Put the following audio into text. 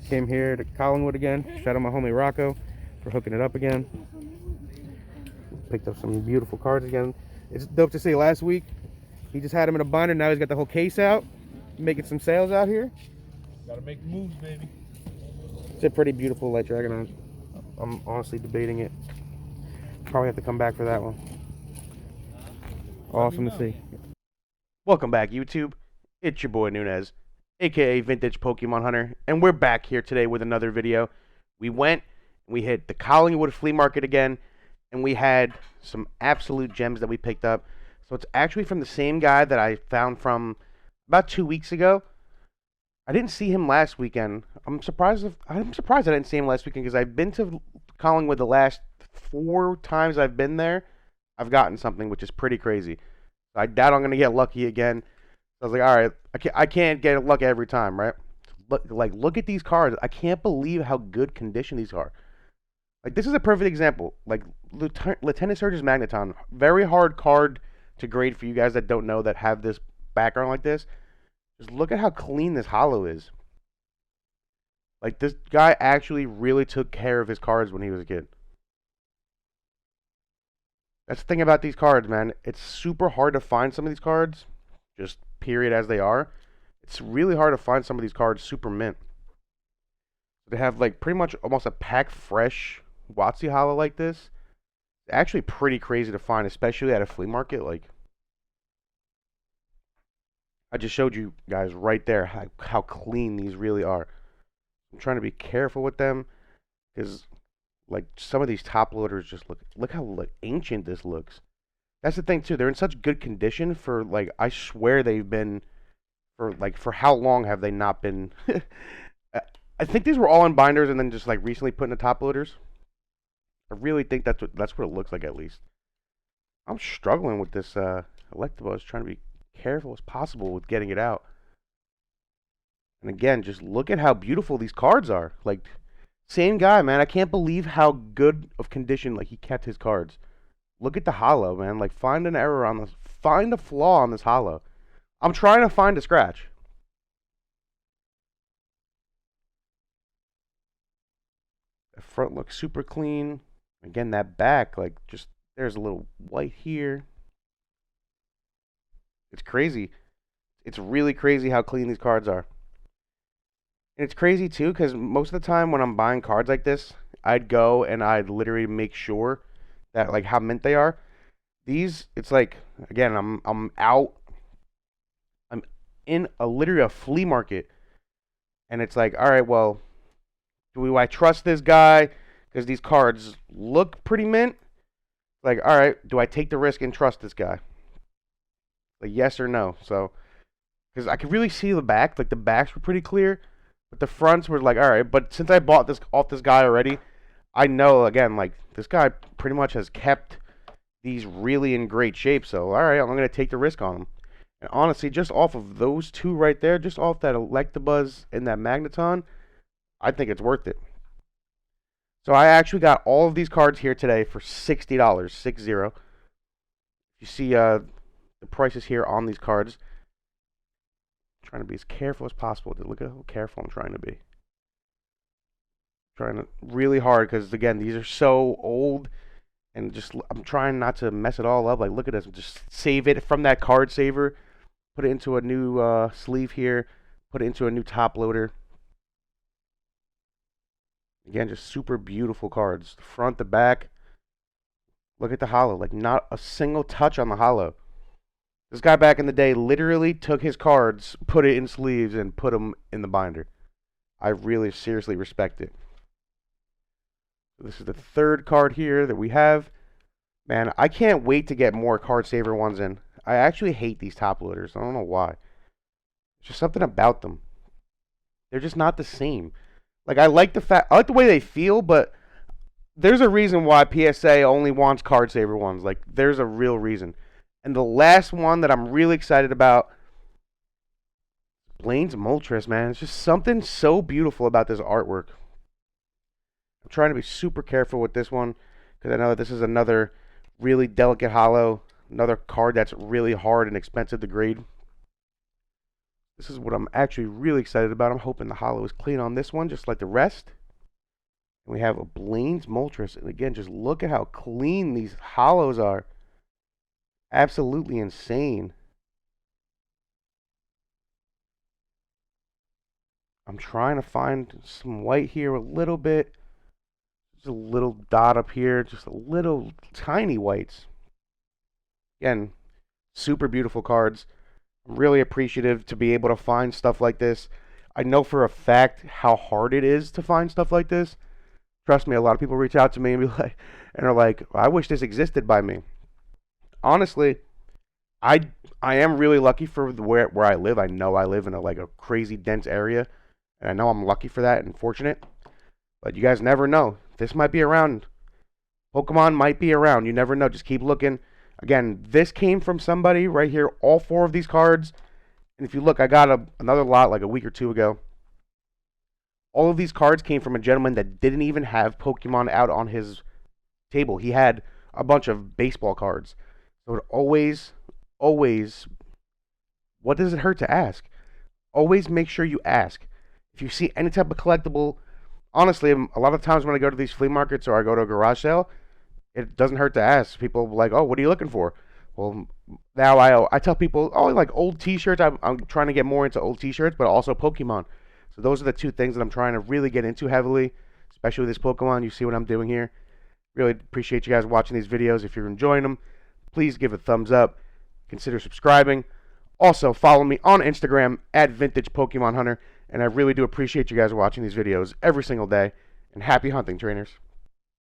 Came here to Collingwood again. Shout out my homie Rocco for hooking it up again. Picked up some beautiful cards again. It's dope to see. Last week he just had them in a binder. Now he's got the whole case out, making some sales out here. Gotta make moves, baby. It's a pretty beautiful Light Dragonon. I'm honestly debating it. Probably have to come back for that one. Awesome to see. Welcome back, YouTube. It's your boy Nunez, aka Vintage Pokemon Hunter, and we're back here today with another video. We hit the Collingwood Flea Market again, and we had some absolute gems that we picked up. So it's actually from the same guy that I found from about 2 weeks ago. I didn't see him last weekend. I'm surprised I didn't see him last weekend because I've been to Collingwood the last 4 times I've been there. I've gotten something, which is pretty crazy. I doubt I'm gonna get lucky again. So I was like, all right, I can't get lucky every time, right? Look at these cards. I can't believe how good condition these are. Like, this is a perfect example. Like, Lieutenant Surge's Magneton, very hard card to grade for you guys that don't know, that have this background like this. Just look at how clean this holo is. Like, this guy actually really took care of his cards when he was a kid. That's the thing about these cards, man. It's super hard to find some of these cards, just period as they are. It's really hard to find some of these cards super mint. They have like pretty much almost a pack fresh Wotc holo like this. It's actually pretty crazy to find, especially at a flea market. Like, I just showed you guys right there how clean these really are. I'm trying to be careful with them because, like, some of these top loaders just look how ancient this looks. That's the thing too. They're in such good condition for, like, I swear they've been for how long have they not been? I think these were all in binders and then just like recently put in the top loaders. I really think that's what it looks like, at least. I'm struggling with this Electabuzz, trying to be careful as possible with getting it out. And again, just look at how beautiful these cards are. Like, same guy, man. I can't believe how good of condition like he kept his cards. Look at the holo, man. Like, find an error on this. Find a flaw on this holo. I'm trying to find a scratch. The front looks super clean. Again, that back, like, just there's a little white here. It's crazy. It's really crazy how clean these cards are. And it's crazy too, because most of the time when I'm buying cards like this, I'd go and I'd literally make sure that, like, how mint they are. These, it's like, again, I'm out. I'm in literally a flea market, and it's like, all right, well, do I trust this guy? Because these cards look pretty mint. Like, all right, do I take the risk and trust this guy? Like, yes or no? So, because I could really see the back. Like, the backs were pretty clear, but the fronts were like, all right. But since I bought this off this guy already, I know, again, like, this guy pretty much has kept these really in great shape. So, all right, I'm going to take the risk on them. And honestly, just off of those two right there, just off that Electabuzz and that Magneton, I think it's worth it. So I actually got all of these cards here today for $60, 60. You see the prices here on these cards. I'm trying to be as careful as possible. Look at how careful I'm trying to be. Trying to really hard because, again, these are so old, and just I'm trying not to mess it all up. Like, look at this. Just save it from that card saver. Put it into a new sleeve here. Put it into a new top loader. Again, just super beautiful cards. The front, the back. Look at the holo. Like, not a single touch on the holo. This guy back in the day literally took his cards, put it in sleeves, and put them in the binder. I really seriously respect it. This is the third card here that we have. Man, I can't wait to get more card saver ones in. I actually hate these top loaders. I don't know why. There's just something about them. They're just not the same. Like, I like the way they feel, but there's a reason why PSA only wants card saver ones. Like, there's a real reason. And the last one that I'm really excited about, Blaine's Moltres, man. It's just something so beautiful about this artwork. I'm trying to be super careful with this one because I know that this is another really delicate holo, another card that's really hard and expensive to grade. This is what I'm actually really excited about. I'm hoping the holo is clean on this one, just like the rest. And we have a Blaine's Moltres. And again, just look at how clean these holos are. Absolutely insane. I'm trying to find some white here a little bit. Just a little dot up here. Just a little tiny whites. Again, super beautiful cards. I'm really appreciative to be able to find stuff like this. I know for a fact how hard it is to find stuff like this. Trust me, a lot of people reach out to me and be like, and are like, I wish this existed by me. Honestly, I am really lucky for where I live. I know I live in a crazy dense area, and I know I'm lucky for that and fortunate. But you guys never know. This might be around. Pokemon might be around. You never know. Just keep looking. Again, this came from somebody right here. All 4 of these cards. And if you look, I got another lot like a week or 2 ago. All of these cards came from a gentleman that didn't even have Pokemon out on his table. He had a bunch of baseball cards. So it always, what does it hurt to ask? Always make sure you ask. If you see any type of collectible, honestly, a lot of times when I go to these flea markets or I go to a garage sale, it doesn't hurt to ask. People are like, oh, what are you looking for? Well, now I tell people, oh, like old T-shirts. I'm trying to get more into old T-shirts, but also Pokemon. So those are the 2 things that I'm trying to really get into heavily, especially with this Pokemon. You see what I'm doing here. Really appreciate you guys watching these videos. If you're enjoying them, please give a thumbs up. Consider subscribing. Also, follow me on Instagram at Vintage Pokemon Hunter. And I really do appreciate you guys watching these videos every single day. And happy hunting, trainers.